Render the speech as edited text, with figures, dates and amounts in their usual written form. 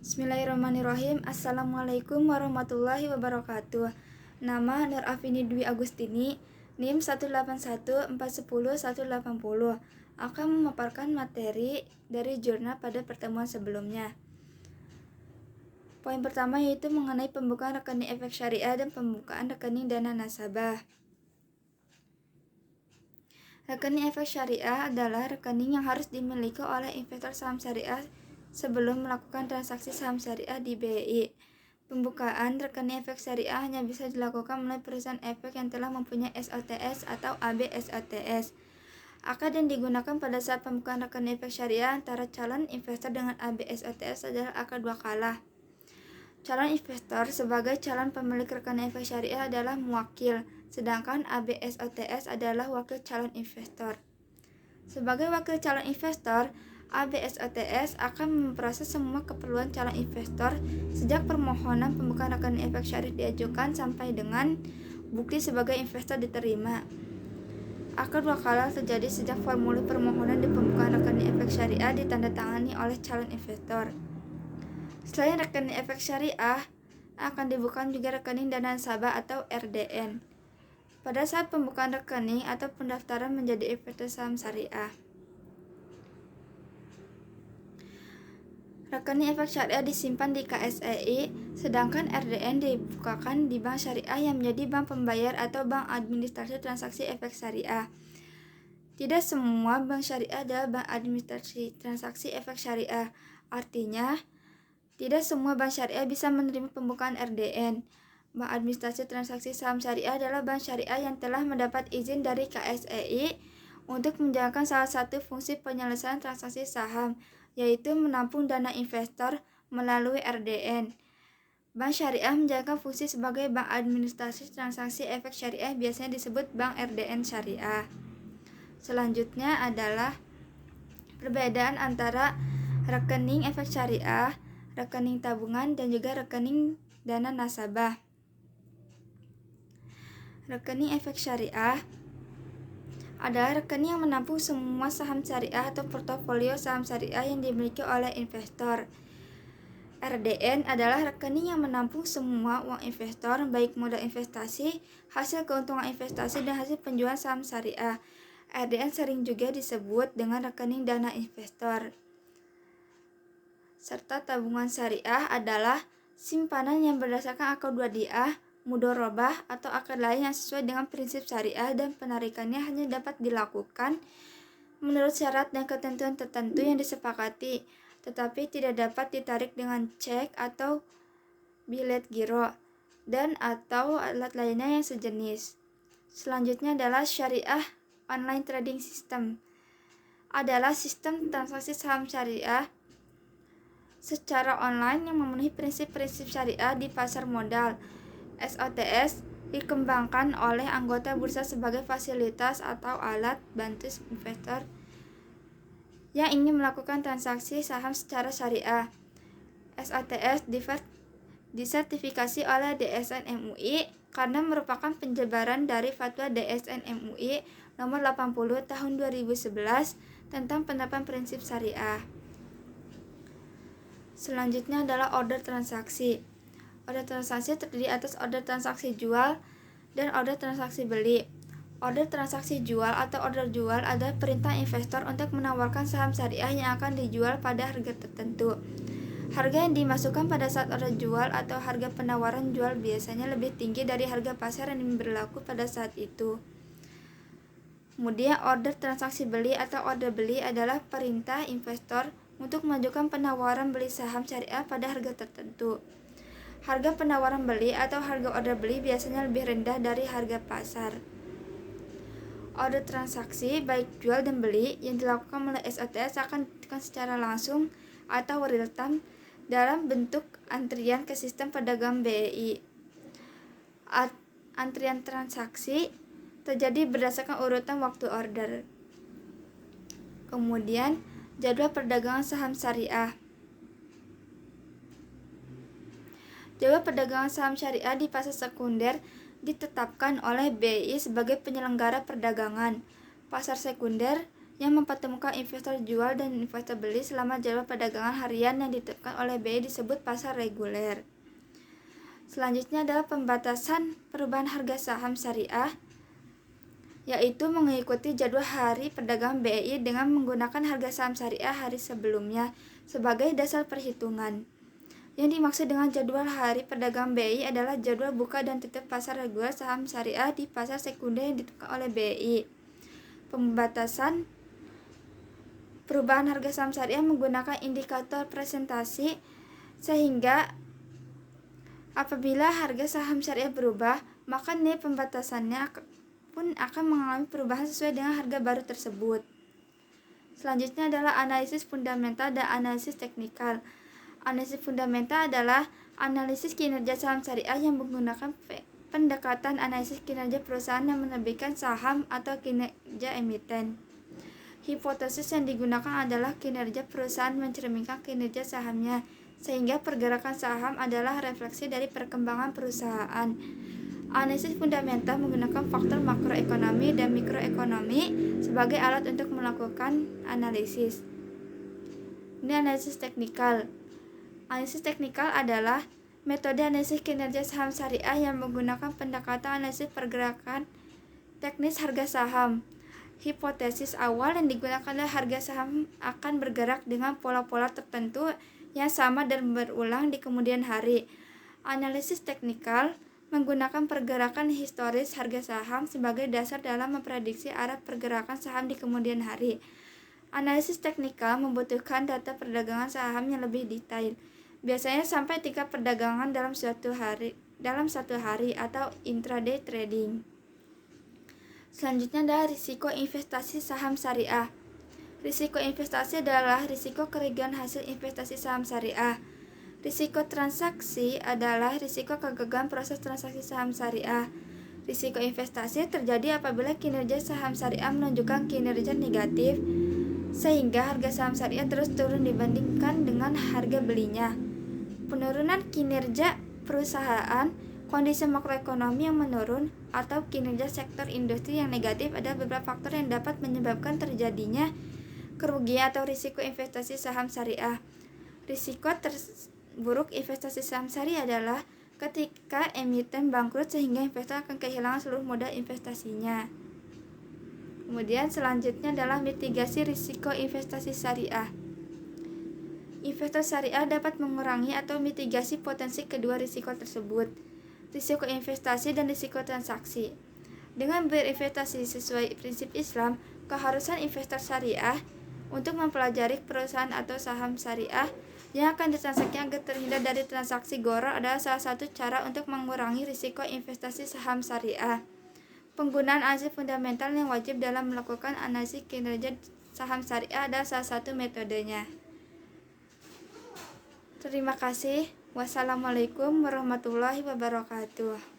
Bismillahirrahmanirrahim. Assalamualaikum warahmatullahi wabarakatuh. Nama Nur Afini Dwi Agustini, NIM 181410180. Akan memaparkan materi dari jurnal pada pertemuan sebelumnya. Poin pertama yaitu mengenai pembukaan rekening efek syariah dan pembukaan rekening dana nasabah. Rekening efek syariah adalah rekening yang harus dimiliki oleh investor saham syariah sebelum melakukan transaksi saham syariah di BI. Pembukaan rekening efek syariah hanya bisa dilakukan melalui perusahaan efek yang telah mempunyai SOTS atau AB SOTS. Akad yang digunakan pada saat pembukaan rekening efek syariah antara calon investor dengan AB SOTS adalah akad wakalah. Calon investor sebagai calon pemilik rekening efek syariah adalah muwakil, sedangkan AB SOTS adalah wakil calon investor. Sebagai wakil calon investor, AB SOTS akan memproses semua keperluan calon investor sejak permohonan pembukaan rekening efek syariah diajukan sampai dengan bukti sebagai investor diterima. Akad wakalah terjadi sejak formulir permohonan di pembukaan rekening efek syariah ditandatangani oleh calon investor. Selain rekening efek syariah, akan dibuka juga rekening dana nasabah atau RDN pada saat pembukaan rekening atau pendaftaran menjadi investor saham syariah. Rekening efek syariah disimpan di KSEI, sedangkan RDN dibukakan di bank syariah yang menjadi bank pembayar atau bank administrasi transaksi efek syariah. Tidak semua bank syariah adalah bank administrasi transaksi efek syariah. Artinya, tidak semua bank syariah bisa menerima pembukaan RDN. Bank administrasi transaksi saham syariah adalah bank syariah yang telah mendapat izin dari KSEI untuk menjalankan salah satu fungsi penyelesaian transaksi saham, yaitu menampung dana investor melalui RDN. Bank syariah menjalankan fungsi sebagai bank administrasi transaksi efek syariah, biasanya disebut bank RDN syariah. Selanjutnya adalah perbedaan antara rekening efek syariah, rekening tabungan, dan juga rekening dana nasabah. Rekening efek syariah adalah rekening yang menampung semua saham syariah atau portofolio saham syariah yang dimiliki oleh investor. RDN adalah rekening yang menampung semua uang investor, baik modal investasi, hasil keuntungan investasi, dan hasil penjualan saham syariah. RDN sering juga disebut dengan rekening dana investor. Serta tabungan syariah adalah simpanan yang berdasarkan akad wadiah, mudorobah, atau akad lain yang sesuai dengan prinsip syariah dan penarikannya hanya dapat dilakukan menurut syarat dan ketentuan tertentu yang disepakati, tetapi tidak dapat ditarik dengan cek atau bilet giro dan atau alat lainnya yang sejenis. Selanjutnya adalah syariah online trading system. Adalah sistem transaksi saham syariah secara online yang memenuhi prinsip-prinsip syariah di pasar modal. SOTS dikembangkan oleh anggota bursa sebagai fasilitas atau alat bantu investor yang ingin melakukan transaksi saham secara syariah. SOTS disertifikasi oleh DSN MUI karena merupakan penyebaran dari fatwa DSN MUI nomor 80 tahun 2011 tentang penerapan prinsip syariah. Selanjutnya adalah order transaksi. Order transaksi terdiri atas order transaksi jual dan order transaksi beli. Order transaksi jual atau order jual adalah perintah investor untuk menawarkan saham syariah yang akan dijual pada harga tertentu. Harga yang dimasukkan pada saat order jual atau harga penawaran jual biasanya lebih tinggi dari harga pasar yang berlaku pada saat itu. Kemudian order transaksi beli atau order beli adalah perintah investor untuk mengajukan penawaran beli saham syariah pada harga tertentu. Harga penawaran beli atau harga order beli biasanya lebih rendah dari harga pasar. Order transaksi baik jual dan beli yang dilakukan melalui SOTS akan dilakukan secara langsung atau real time dalam bentuk antrian ke sistem perdagangan BEI. Antrian transaksi terjadi berdasarkan urutan waktu order. Kemudian jadwal perdagangan saham syariah. Jadwal perdagangan saham syariah di pasar sekunder ditetapkan oleh BI sebagai penyelenggara perdagangan. Pasar sekunder yang mempertemukan investor jual dan investor beli selama jadwal perdagangan harian yang ditetapkan oleh BI disebut pasar reguler. Selanjutnya adalah pembatasan perubahan harga saham syariah, yaitu mengikuti jadwal hari perdagangan BI dengan menggunakan harga saham syariah hari sebelumnya sebagai dasar perhitungan. Yang dimaksud dengan jadwal hari perdagangan BI adalah jadwal buka dan tutup pasar reguler saham syariah di pasar sekunder yang ditetapkan oleh BI. Pembatasan perubahan harga saham syariah menggunakan indikator presentasi, sehingga apabila harga saham syariah berubah, maka nilai pembatasannya pun akan mengalami perubahan sesuai dengan harga baru tersebut. Selanjutnya adalah analisis fundamental dan analisis teknikal. Analisis fundamental adalah analisis kinerja saham syariah yang menggunakan pendekatan analisis kinerja perusahaan yang menerbitkan saham atau kinerja emiten. Hipotesis yang digunakan adalah kinerja perusahaan mencerminkan kinerja sahamnya, sehingga pergerakan saham adalah refleksi dari perkembangan perusahaan. Analisis fundamental menggunakan faktor makroekonomi dan mikroekonomi sebagai alat untuk melakukan analisis. Ini analisis teknikal. Analisis teknikal adalah metode analisis kinerja saham syariah yang menggunakan pendekatan analisis pergerakan teknis harga saham. Hipotesis awal yang digunakan adalah harga saham akan bergerak dengan pola-pola tertentu yang sama dan berulang di kemudian hari. Analisis teknikal menggunakan pergerakan historis harga saham sebagai dasar dalam memprediksi arah pergerakan saham di kemudian hari. Analisis teknikal membutuhkan data perdagangan saham yang lebih detail, biasanya sampai tingkat perdagangan dalam satu hari atau intraday trading. Selanjutnya adalah risiko investasi saham syariah. Risiko investasi adalah risiko kerugian hasil investasi saham syariah. Risiko transaksi adalah risiko kegagalan proses transaksi saham syariah. Risiko investasi terjadi apabila kinerja saham syariah menunjukkan kinerja negatif, sehingga harga saham syariah terus turun dibandingkan dengan harga belinya. Penurunan kinerja perusahaan, kondisi makroekonomi yang menurun, atau kinerja sektor industri yang negatif adalah beberapa faktor yang dapat menyebabkan terjadinya kerugian atau risiko investasi saham syariah. Risiko terburuk investasi saham syariah adalah ketika emiten bangkrut sehingga investor akan kehilangan seluruh modal investasinya. Kemudian selanjutnya adalah mitigasi risiko investasi syariah. Investor syariah dapat mengurangi atau mitigasi potensi kedua risiko tersebut, risiko investasi dan risiko transaksi. Dengan berinvestasi sesuai prinsip Islam, keharusan investor syariah untuk mempelajari perusahaan atau saham syariah yang akan ditransaksikan agar terhindar dari transaksi gharar adalah salah satu cara untuk mengurangi risiko investasi saham syariah. Penggunaan analisis fundamental yang wajib dalam melakukan analisis kinerja saham syariah adalah salah satu metodenya. Terima kasih. Wassalamualaikum warahmatullahi wabarakatuh.